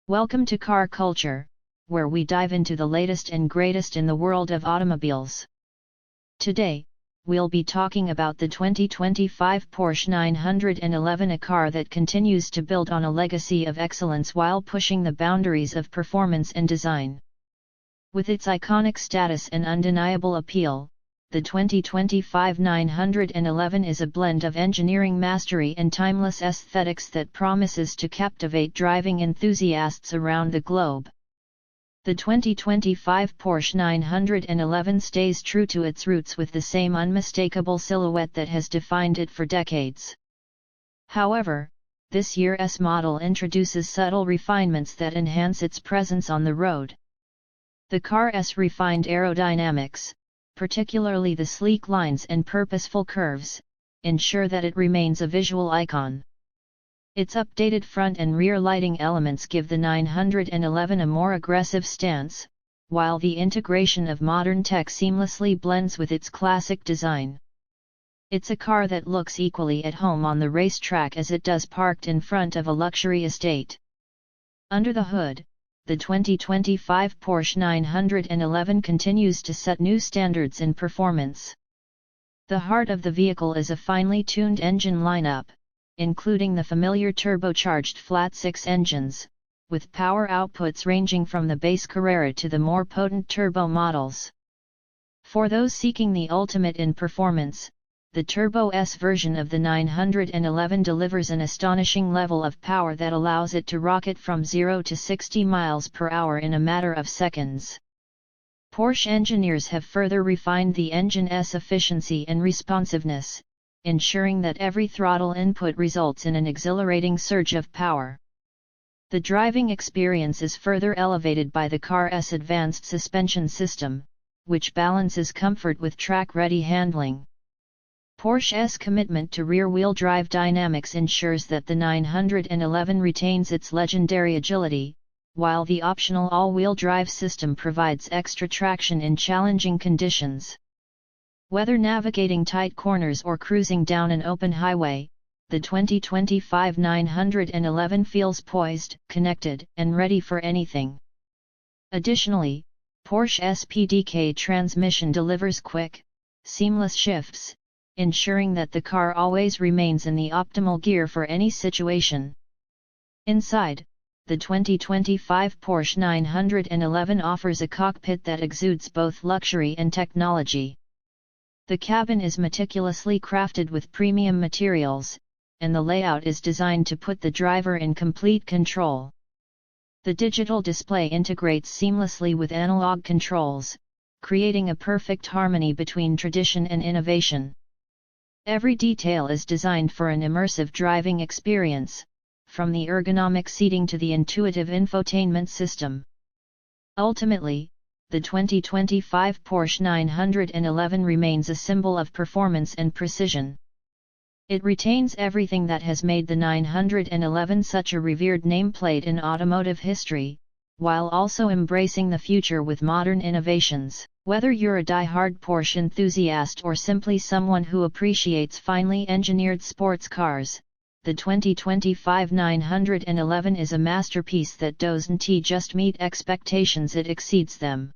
Welcome to Car Culture, where we dive into the latest and greatest in the world of automobiles. Today, we'll be talking about the 2025 Porsche 911, a car that continues to build on a legacy of excellence while pushing the boundaries of performance and design. With its iconic status and undeniable appeal, the 2025 911 is a blend of engineering mastery and timeless aesthetics that promises to captivate driving enthusiasts around the globe. The 2025 Porsche 911 stays true to its roots with the same unmistakable silhouette that has defined it for decades. However, this year's model introduces subtle refinements that enhance its presence on the road. The car's refined aerodynamics, particularly the sleek lines and purposeful curves, ensure that it remains a visual icon. Its updated front and rear lighting elements give the 911 a more aggressive stance, while the integration of modern tech seamlessly blends with its classic design. It's a car that looks equally at home on the racetrack as it does parked in front of a luxury estate. Under the hood, the 2025 Porsche 911 continues to set new standards in performance. The heart of the vehicle is a finely tuned engine lineup, including the familiar turbocharged flat-six engines, with power outputs ranging from the base Carrera to the more potent turbo models. For those seeking the ultimate in performance, the Turbo S version of the 911 delivers an astonishing level of power that allows it to rocket from 0 to 60 miles per hour in a matter of seconds. Porsche engineers have further refined the engine's efficiency and responsiveness, ensuring that every throttle input results in an exhilarating surge of power. The driving experience is further elevated by the car's advanced suspension system, which balances comfort with track-ready handling. Porsche's commitment to rear-wheel drive dynamics ensures that the 911 retains its legendary agility, while the optional all-wheel drive system provides extra traction in challenging conditions. Whether navigating tight corners or cruising down an open highway, the 2025 911 feels poised, connected, and ready for anything. Additionally, Porsche's PDK transmission delivers quick, seamless shifts, ensuring that the car always remains in the optimal gear for any situation. Inside, the 2025 Porsche 911 offers a cockpit that exudes both luxury and technology. The cabin is meticulously crafted with premium materials, and the layout is designed to put the driver in complete control. The digital display integrates seamlessly with analog controls, creating a perfect harmony between tradition and innovation. Every detail is designed for an immersive driving experience, from the ergonomic seating to the intuitive infotainment system. Ultimately, the 2025 Porsche 911 remains a symbol of performance and precision. It retains everything that has made the 911 such a revered nameplate in automotive history, while also embracing the future with modern innovations. Whether you're a die-hard Porsche enthusiast or simply someone who appreciates finely engineered sports cars, the 2025 911 is a masterpiece that doesn't just meet expectations, it exceeds them.